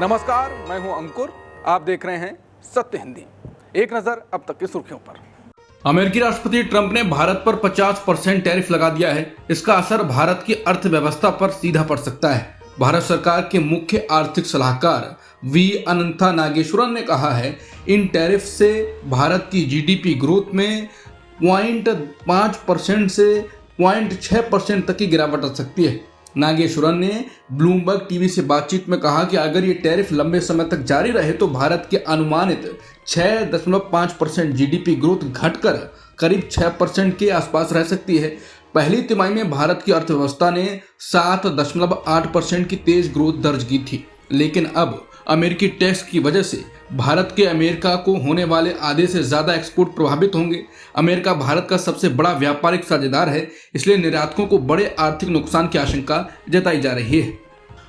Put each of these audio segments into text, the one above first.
नमस्कार, मैं हूं अंकुर। आप देख रहे हैं सत्य हिंदी। एक नजर अब तक की सुर्खियों पर। अमेरिकी राष्ट्रपति ट्रंप ने भारत पर 50% टैरिफ लगा दिया है। इसका असर भारत की अर्थव्यवस्था पर सीधा पड़ सकता है। भारत सरकार के मुख्य आर्थिक सलाहकार वी अनंता नागेश्वरन ने कहा है, इन टैरिफ से भारत की जीडीपी ग्रोथ में 0.5% से 0.6% तक की गिरावट आ सकती है। नागेश्वरन ने ब्लूमबर्ग टीवी से बातचीत में कहा कि अगर ये टैरिफ लंबे समय तक जारी रहे तो भारत के अनुमानित 6.5% जीडीपी ग्रोथ घटकर करीब 6% के आसपास रह सकती है। पहली तिमाही में भारत की अर्थव्यवस्था ने 7.8% की तेज ग्रोथ दर्ज की थी, लेकिन अब अमेरिकी टैक्स की वजह से भारत के अमेरिका को होने वाले आधे से ज्यादा एक्सपोर्ट प्रभावित होंगे। अमेरिका भारत का सबसे बड़ा व्यापारिक साझेदार है, इसलिए निर्यातकों को बड़े आर्थिक नुकसान की आशंका जताई जा रही है।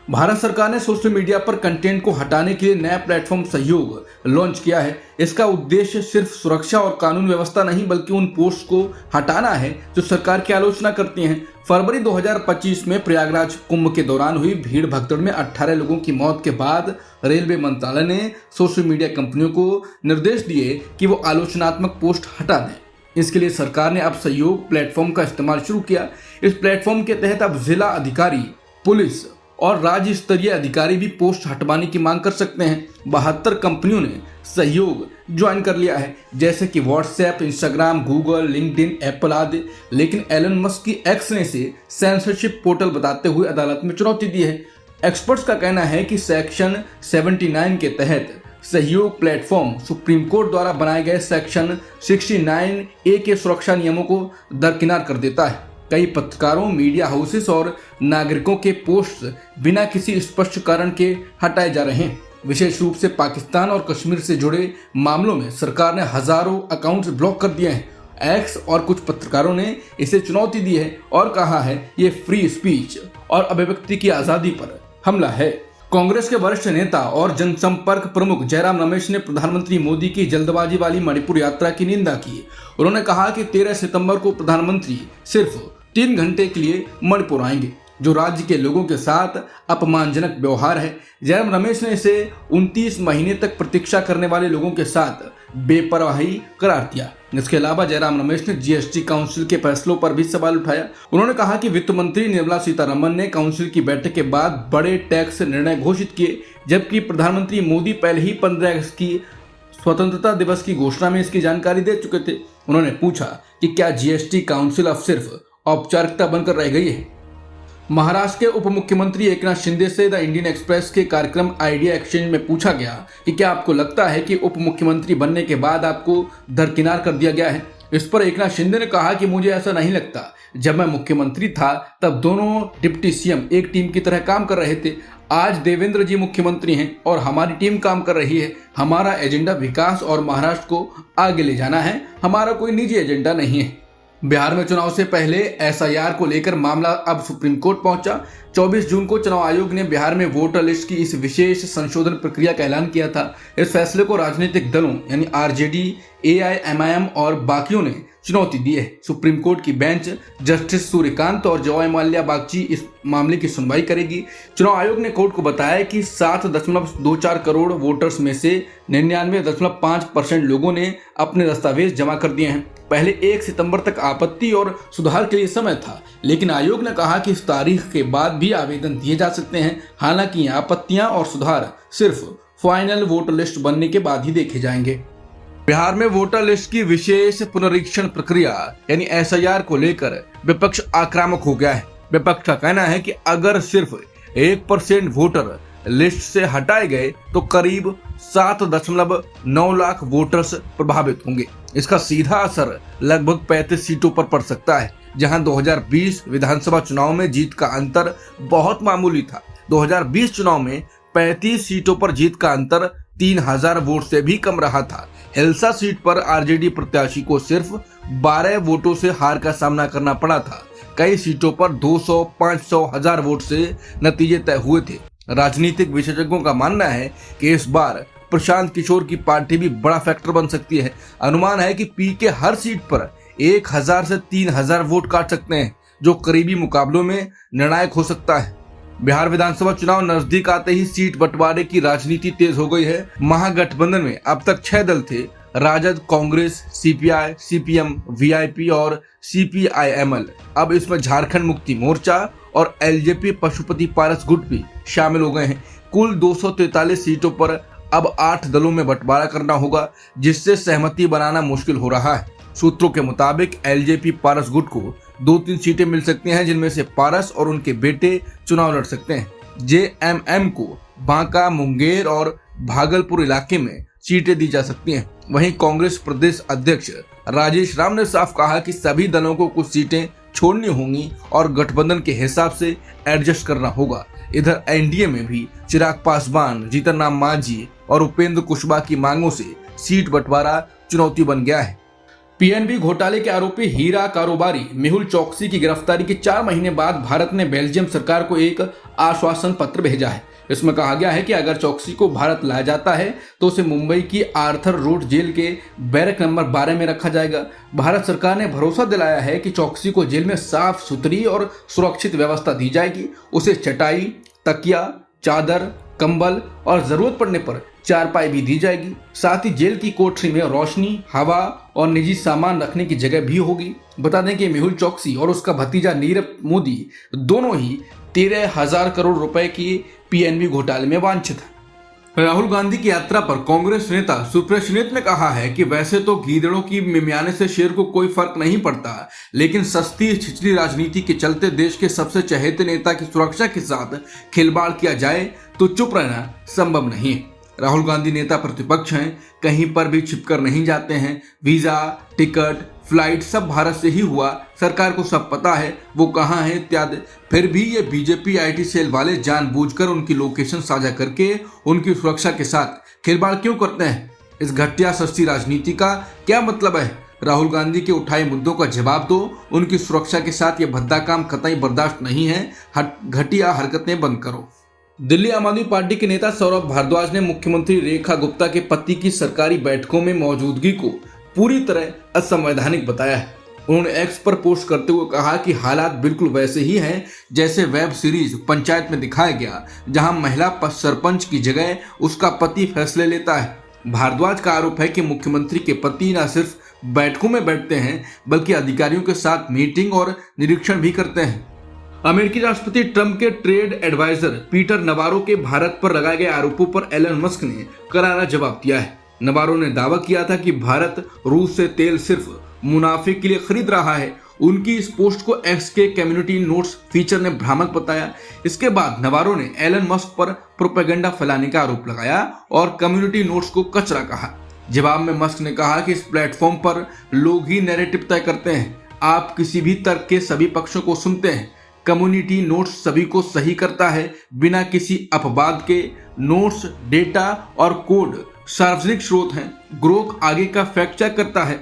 भारत सरकार ने सोशल मीडिया पर कंटेंट को हटाने के लिए नया प्लेटफॉर्म सहयोग लॉन्च किया है। इसका उद्देश्य सिर्फ सुरक्षा और कानून व्यवस्था नहीं, बल्कि उन पोस्ट को हटाना है जो सरकार की आलोचना करती हैं। फरवरी 2025 में प्रयागराज कुंभ के दौरान हुई भीड़ भगदड़ में 18 लोगों की मौत के बाद रेलवे मंत्रालय ने सोशल मीडिया कंपनियों को निर्देश दिए कि वो आलोचनात्मक पोस्ट हटा दें। इसके लिए सरकार ने अब सहयोग प्लेटफॉर्म का इस्तेमाल शुरू किया। इस प्लेटफॉर्म के तहत अब जिला अधिकारी, पुलिस और राज्य स्तरीय अधिकारी भी पोस्ट हटवाने की मांग कर सकते हैं। 72 कंपनियों ने सहयोग ज्वाइन कर लिया है, जैसे कि WhatsApp, Instagram, Google, LinkedIn, Apple आदि। लेकिन एलन मस्क की एक्स ने इसे सेंसरशिप पोर्टल बताते हुए अदालत में चुनौती दी है। एक्सपर्ट्स का कहना है कि सेक्शन 79 के तहत सहयोग प्लेटफॉर्म सुप्रीम कोर्ट द्वारा बनाए गए सेक्शन 69A के सुरक्षा नियमों को दरकिनार कर देता है। कई पत्रकारों, मीडिया हाउसेस और नागरिकों के पोस्ट बिना किसी स्पष्ट कारण के हटाए जा रहे हैं। विशेष रूप से पाकिस्तान और कश्मीर से जुड़े मामलों में सरकार ने हजारों अकाउंट्स ब्लॉक कर दिए हैं। एक्स और कुछ पत्रकारों ने इसे चुनौती दी है और कहा है ये फ्री स्पीच और अभिव्यक्ति की आजादी पर हमला है। कांग्रेस के वरिष्ठ नेता और जनसंपर्क प्रमुख जयराम रमेश ने प्रधानमंत्री मोदी की जल्दबाजी वाली मणिपुर यात्रा की निंदा की। उन्होंने कहा कि 13 सितंबर को प्रधानमंत्री सिर्फ 3 घंटे के लिए मणिपुर आएंगे, जो राज्य के लोगों के साथ अपमानजनक व्यवहार है। जयराम रमेश ने इसे 29 महीने तक प्रतीक्षा करने वाले लोगों के साथ बेपरवाही करार दिया। इसके अलावा जयराम रमेश ने जीएसटी काउंसिल के फैसलों पर भी सवाल उठाया। उन्होंने कहा कि वित्त मंत्री निर्मला सीतारमण ने काउंसिल की बैठक के बाद बड़े टैक्स निर्णय घोषित किए, जबकि प्रधानमंत्री मोदी पहले ही 15 अगस्त की स्वतंत्रता दिवस की घोषणा में इसकी जानकारी दे चुके थे। उन्होंने पूछा कि क्या जीएसटी काउंसिल अब सिर्फ औपचारिकता बनकर रह गई है। महाराष्ट्र के उप मुख्यमंत्री एकनाथ शिंदे से द इंडियन एक्सप्रेस के कार्यक्रम आइडिया एक्सचेंज में पूछा गया कि क्या आपको लगता है कि उप मुख्यमंत्री बनने के बाद आपको दरकिनार कर दिया गया है। इस पर एकनाथ शिंदे ने कहा कि मुझे ऐसा नहीं लगता। जब मैं मुख्यमंत्री था तब दोनों डिप्टी सीएम एक टीम की तरह काम कर रहे थे। आज देवेंद्र जी मुख्यमंत्री हैं और हमारी टीम काम कर रही है। हमारा एजेंडा विकास और महाराष्ट्र को आगे ले जाना है, हमारा कोई निजी एजेंडा नहीं है। बिहार में चुनाव से पहले एसआईआर को लेकर मामला अब सुप्रीम कोर्ट पहुंचा। 24 जून को चुनाव आयोग ने बिहार में वोटर लिस्ट की इस विशेष संशोधन प्रक्रिया का ऐलान किया था। इस फैसले को राजनीतिक दलों यानी आरजेडी, एआईएमआईएम और बाकियों ने चुनौती दी है। सुप्रीम कोर्ट की बेंच जस्टिस सूर्यकांत और जॉय माल्या बागची इस मामले की सुनवाई करेगी। चुनाव आयोग ने कोर्ट को बताया कि 7.24 करोड़ वोटर्स में से 99.5% लोगों ने अपने दस्तावेज जमा कर दिए हैं। पहले 1 सितंबर तक आपत्ति और सुधार के लिए समय था, लेकिन आयोग ने कहा कि इस तारीख के बाद भी आवेदन दिए जा सकते हैं। हालांकि आपत्तियां और सुधार सिर्फ फाइनल वोटर लिस्ट बनने के बाद ही देखे जाएंगे। बिहार में वोटर लिस्ट की विशेष पुनरीक्षण प्रक्रिया यानी एसआईआर को लेकर विपक्ष आक्रामक हो गया है। विपक्ष का कहना है कि अगर सिर्फ 1% वोटर लिस्ट से हटाए गए तो करीब 7.9 लाख वोटर्स प्रभावित होंगे। इसका सीधा असर लगभग 35 सीटों पर पड़ सकता है, जहां 2020 विधानसभा चुनाव में जीत का अंतर बहुत मामूली था। 2020 चुनाव में 35 सीटों पर जीत का अंतर 3000 वोट से भी कम रहा था। हिल्सा सीट पर आरजेडी प्रत्याशी को सिर्फ 12 वोटों से हार का सामना करना पड़ा था। कई सीटों पर 200, 500, 1000 वोट से नतीजे तय हुए थे। राजनीतिक विशेषज्ञों का मानना है कि इस बार प्रशांत किशोर की पार्टी भी बड़ा फैक्टर बन सकती है। अनुमान है कि पीके हर सीट पर 1000 से 3000 वोट काट सकते हैं, जो करीबी मुकाबलों में निर्णायक हो सकता है। बिहार विधानसभा चुनाव नजदीक आते ही सीट बंटवारे की राजनीति तेज हो गई है। महागठबंधन में अब तक 6 दल थे, राजद, कांग्रेस, सीपीआई, सीपीएम, वीआईपी और सीपीआईएमएल। अब इसमें झारखंड मुक्ति मोर्चा और एलजेपी पशुपति पारस गुट भी शामिल हो गए हैं। कुल 243 सीटों पर अब 8 दलों में बंटवारा करना होगा, जिससे सहमति बनाना मुश्किल हो रहा है। सूत्रों के मुताबिक एलजेपी पारस गुट को 2-3 सीटें मिल सकती हैं, जिनमें से पारस और उनके बेटे चुनाव लड़ सकते हैं। जेएमएम को बांका, मुंगेर और भागलपुर इलाके में सीटें दी जा सकती हैं। वहीं कांग्रेस प्रदेश अध्यक्ष राजेश राम ने साफ कहा कि सभी दलों को कुछ सीटें छोड़नी होंगी और गठबंधन के हिसाब से एडजस्ट करना होगा। इधर एनडीए में भी चिराग पासवान, जीतन राम मांझी और उपेंद्र कुशवाहा की मांगों से सीट बंटवारा चुनौती बन गया है। पीएनबी घोटाले के आरोपी हीरा कारोबारी मेहुल चोकसी की गिरफ्तारी के 4 महीने बाद भारत ने बेल्जियम सरकार को एक आश्वासन पत्र भेजा है। इसमें कहा गया है कि अगर चोकसी को भारत लाया जाता है तो उसे मुंबई की आर्थर रोड जेल के बैरक नंबर 12 में रखा जाएगा। भारत सरकार ने भरोसा दिलाया है कि चोकसी को जेल में साफ सुथरी और सुरक्षित व्यवस्था दी जाएगी। उसे चटाई, तकिया, चादर, कंबल और जरूरत पड़ने पर चारपाई भी दी जाएगी। साथ ही जेल की कोठरी में रोशनी, हवा और निजी सामान रखने की जगह भी होगी। बता दें कि मेहुल चोकसी और उसका भतीजा नीरव मोदी दोनों ही 13,000 करोड़ रुपए की पीएनबी घोटाले में वांछित है। राहुल गांधी की यात्रा पर कांग्रेस नेता सुप्रिया ने कहा है कि वैसे तो गीदड़ों की मिमियाने से शेर को कोई फर्क नहीं पड़ता, लेकिन सस्ती छिछली राजनीति के चलते देश के सबसे चहेते नेता की सुरक्षा के साथ खिलवाड़ किया जाए तो चुप रहना संभव नहीं है। राहुल गांधी नेता प्रतिपक्ष हैं, कहीं पर भी छिपकर नहीं जाते हैं। वीजा, टिकट, फ्लाइट सब भारत से ही हुआ, सरकार को सब पता है वो कहाँ है इत्यादि। फिर भी ये बीजेपी आईटी सेल वाले जानबूझकर उनकी लोकेशन साझा करके उनकी सुरक्षा के साथ खिलवाड़ क्यों करते हैं? इस घटिया सस्ती राजनीति का क्या मतलब है? राहुल गांधी के उठाए मुद्दों का जवाब दो। उनकी सुरक्षा के साथ ये भद्दा काम कतई बर्दाश्त नहीं है। घटिया हरकतें बंद करो। दिल्ली आम आदमी पार्टी के नेता सौरभ भारद्वाज ने मुख्यमंत्री रेखा गुप्ता के पति की सरकारी बैठकों में मौजूदगी को पूरी तरह असंवैधानिक बताया है। उन्होंने एक्स पर पोस्ट करते हुए कहा कि हालात बिल्कुल वैसे ही हैं जैसे वेब सीरीज पंचायत में दिखाया गया, जहां महिला सरपंच की जगह उसका पति फैसले लेता है। भारद्वाज का आरोप है कि मुख्यमंत्री के पति न सिर्फ बैठकों में बैठते हैं बल्कि अधिकारियों के साथ मीटिंग और निरीक्षण भी करते हैं। अमेरिकी राष्ट्रपति ट्रंप के ट्रेड एडवाइजर पीटर नवारो के भारत पर लगाए गए आरोपों पर एलन मस्क ने करारा जवाब दिया है। नवारो ने दावा किया था कि भारत रूस से तेल सिर्फ मुनाफे के लिए खरीद रहा है। उनकी इस पोस्ट को एक्स के कम्युनिटी नोट्स फीचर ने भ्रामक बताया। इसके बाद नवारो ने एलन मस्क पर प्रोपेगेंडा फैलाने का आरोप लगाया और कम्युनिटी नोट्स को कचरा कहा। जवाब में मस्क ने कहा कि इस प्लेटफॉर्म पर लोग ही नैरेटिव तय करते हैं। आप किसी भी तर्क के सभी पक्षों को सुनते हैं। कम्युनिटी नोट्स सभी को सही करता है बिना किसी अपवाद के। नोट्स, डेटा और कोड सार्वजनिक स्रोत हैं। ग्रोक आगे का फैक्ट चेक करता है।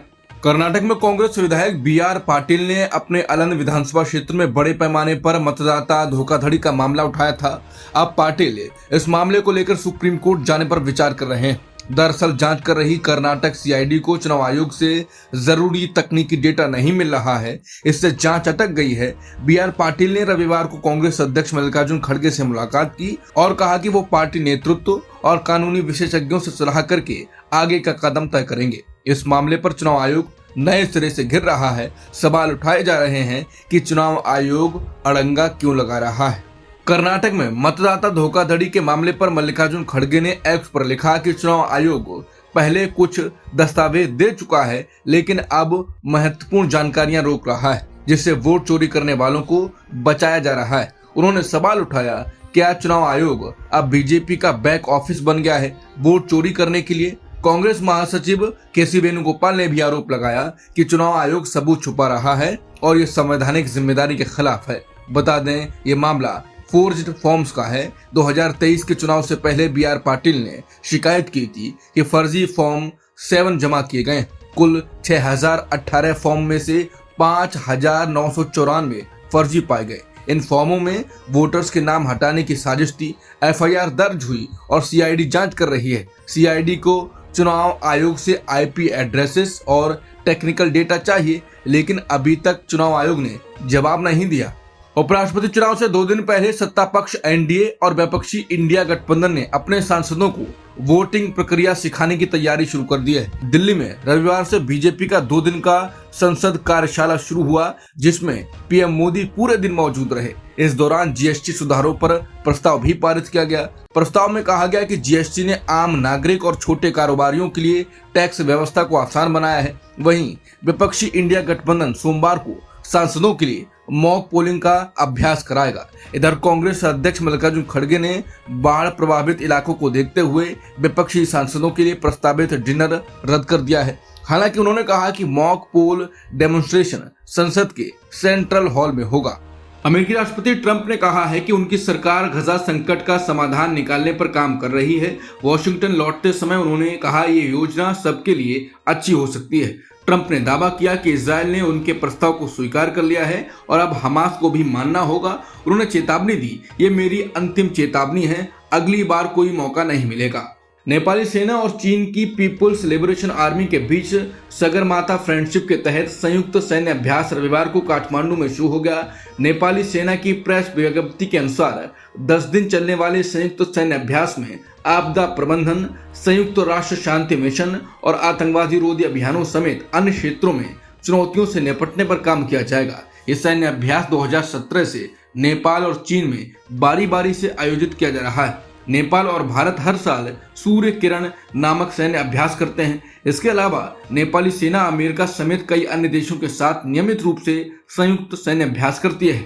कर्नाटक में कांग्रेस विधायक बीआर पाटिल ने अपने अलंद विधानसभा क्षेत्र में बड़े पैमाने पर मतदाता धोखाधड़ी का मामला उठाया था। अब पाटिल इस मामले को लेकर सुप्रीम कोर्ट जाने पर विचार कर रहे हैं। दरअसल जांच कर रही कर्नाटक सीआईडी को चुनाव आयोग से जरूरी तकनीकी डेटा नहीं मिल रहा है, इससे जांच अटक गई है। बीआर पाटिल ने रविवार को कांग्रेस अध्यक्ष मल्लिकार्जुन खड़गे से मुलाकात की और कहा कि वो पार्टी नेतृत्व और कानूनी विशेषज्ञों से सलाह करके आगे का कदम तय करेंगे। इस मामले पर चुनाव आयोग नए सिरे से घिर रहा है। सवाल उठाए जा रहे हैं कि चुनाव आयोग अड़ंगा क्यों लगा रहा है। कर्नाटक में मतदाता धोखाधड़ी के मामले पर मल्लिकार्जुन खड़गे ने एक्स पर लिखा कि चुनाव आयोग पहले कुछ दस्तावेज दे चुका है, लेकिन अब महत्वपूर्ण जानकारियां रोक रहा है, जिससे वोट चोरी करने वालों को बचाया जा रहा है। उन्होंने सवाल उठाया, क्या चुनाव आयोग अब बीजेपी का बैक ऑफिस बन गया है वोट चोरी करने के लिए? कांग्रेस महासचिव केसी वेणुगोपाल ने भी आरोप लगाया कि चुनाव आयोग सबूत छुपा रहा है और ये संवैधानिक जिम्मेदारी के खिलाफ है। बता दें, ये मामला फोर्ज्ड फॉर्म्स का है। 2023 के चुनाव से पहले बीआर पाटिल ने शिकायत की थी कि फर्जी फॉर्म 7 जमा किए गए। कुल 6018 फॉर्म में से 5994 फर्जी पाए गए। इन फॉर्मों में वोटर्स के नाम हटाने की साजिश थी। एफआईआर दर्ज हुई और सीआईडी जांच कर रही है। सीआईडी को चुनाव आयोग से आईपी एड्रेसेस और टेक्निकल डेटा चाहिए, लेकिन अभी तक चुनाव आयोग ने जवाब नहीं दिया। उपराष्ट्रपति चुनाव से 2 दिन पहले सत्ता पक्ष एनडीए और विपक्षी इंडिया गठबंधन ने अपने सांसदों को वोटिंग प्रक्रिया सिखाने की तैयारी शुरू कर दी है। दिल्ली में रविवार से बीजेपी का 2 दिन का संसद कार्यशाला शुरू हुआ, जिसमें पीएम मोदी पूरे दिन मौजूद रहे। इस दौरान जीएसटी सुधारों पर प्रस्ताव भी पारित किया गया। प्रस्ताव में कहा गया कि जीएसटी ने आम नागरिक और छोटे कारोबारियों के लिए टैक्स व्यवस्था को आसान बनाया है। वहीं विपक्षी इंडिया गठबंधन सोमवार को सांसदों के लिए मॉक पोलिंग का अभ्यास कराएगा। इधर कांग्रेस अध्यक्ष मल्लिकार्जुन खड़गे ने बाढ़ प्रभावित इलाकों को देखते हुए विपक्षी सांसदों के लिए प्रस्तावित डिनर रद्द कर दिया है। हालांकि उन्होंने कहा कि मॉक पोल डेमोन्स्ट्रेशन संसद के सेंट्रल हॉल में होगा। अमेरिकी राष्ट्रपति ट्रंप ने कहा है कि उनकी सरकार गजा संकट का समाधान निकालने पर काम कर रही है। वॉशिंगटन लौटते समय उन्होंने कहा ये योजना सबके लिए अच्छी हो सकती है। ट्रंप ने दावा किया कि इजरायल ने उनके प्रस्ताव को स्वीकार कर लिया है और अब हमास को भी मानना होगा। उन्होंने चेतावनी दी, ये मेरी अंतिम चेतावनी है, अगली बार कोई मौका नहीं मिलेगा। नेपाली सेना और चीन की पीपुल्स लिबरेशन आर्मी के बीच सगरमाथा फ्रेंडशिप के तहत संयुक्त सैन्य अभ्यास रविवार को काठमांडू में शुरू हो गया। नेपाली सेना की प्रेस विज्ञप्ति के अनुसार 10 दिन चलने वाले संयुक्त सैन्य अभ्यास में आपदा प्रबंधन, संयुक्त राष्ट्र शांति मिशन और आतंकवादी रोधी अभियानों समेत अन्य क्षेत्रों में चुनौतियों से निपटने पर काम किया जाएगा। यह सैन्य अभ्यास 2017 से नेपाल और चीन में बारी बारी से आयोजित किया जा रहा है। नेपाल और भारत हर साल सूर्य किरण नामक सैन्य अभ्यास करते हैं। इसके अलावा नेपाली सेना अमेरिका समेत कई अन्य देशों के साथ नियमित रूप से संयुक्त सैन्य अभ्यास करती है।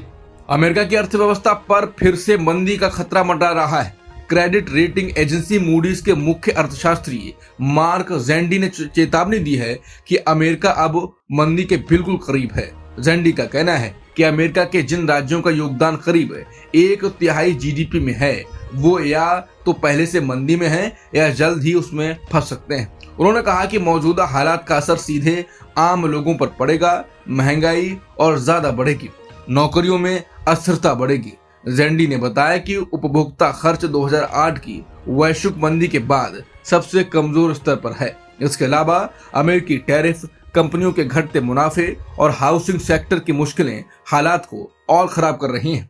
अमेरिका की अर्थव्यवस्था पर फिर से मंदी का खतरा मंडरा रहा है। क्रेडिट रेटिंग एजेंसी मूडीज के मुख्य अर्थशास्त्री मार्क जेंडी ने चेतावनी दी है कि अमेरिका अब मंदी के बिल्कुल करीब है। जेंडी का कहना है कि अमेरिका के जिन राज्यों का योगदान करीब 1/3 जीडीपी में है, वो या तो पहले से मंदी में है या जल्द ही उसमें फंस सकते हैं। उन्होंने कहा कि मौजूदा हालात का असर सीधे आम लोगों पर पड़ेगा, महंगाई और ज्यादा बढ़ेगी, नौकरियों में अस्थिरता बढ़ेगी। जेंडी ने बताया कि उपभोक्ता खर्च 2008 की वैश्विक मंदी के बाद सबसे कमजोर स्तर पर है। इसके अलावा अमेरिकी टैरिफ, कंपनियों के घटते मुनाफे और हाउसिंग सेक्टर की मुश्किलें हालात को और खराब कर रही हैं।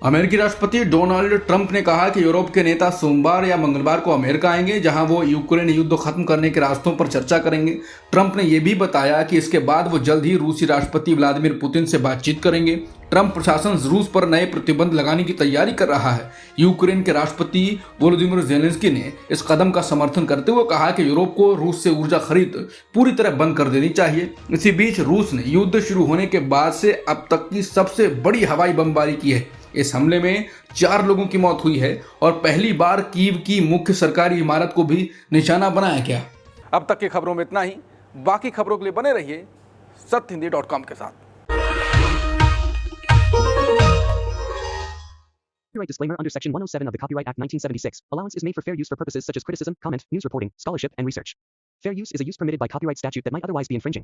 अमेरिकी राष्ट्रपति डोनाल्ड ट्रंप ने कहा कि यूरोप के नेता सोमवार या मंगलवार को अमेरिका आएंगे, जहां वो यूक्रेन युद्ध खत्म करने के रास्तों पर चर्चा करेंगे। ट्रंप ने यह भी बताया कि इसके बाद वो जल्द ही रूसी राष्ट्रपति व्लादिमीर पुतिन से बातचीत करेंगे। ट्रंप प्रशासन रूस पर नए प्रतिबंध लगाने की तैयारी कर रहा है। यूक्रेन के राष्ट्रपति वोलोदिमीर ज़ेलेंस्की ने इस कदम का समर्थन करते हुए कहा कि यूरोप को रूस से ऊर्जा खरीद पूरी तरह बंद कर देनी चाहिए। इसी बीच रूस ने युद्ध शुरू होने के बाद से अब तक की सबसे बड़ी हवाई बमबारी की है। इस हमले में 4 लोगों की मौत हुई है और पहली बार कीव की मुख्य सरकारी इमारत को भी निशाना बनाया गया। अब तक की खबरों में इतना ही। बाकी खबरों के लिए बने रहिए satyhindy.com के साथ। Copyright disclaimer under Section 107 of the Copyright Act 1976. Allowance is made for fair use for purposes such as criticism, comment, news reporting, scholarship, and research. Fair use is a use permitted by copyright statute that might otherwise be infringing.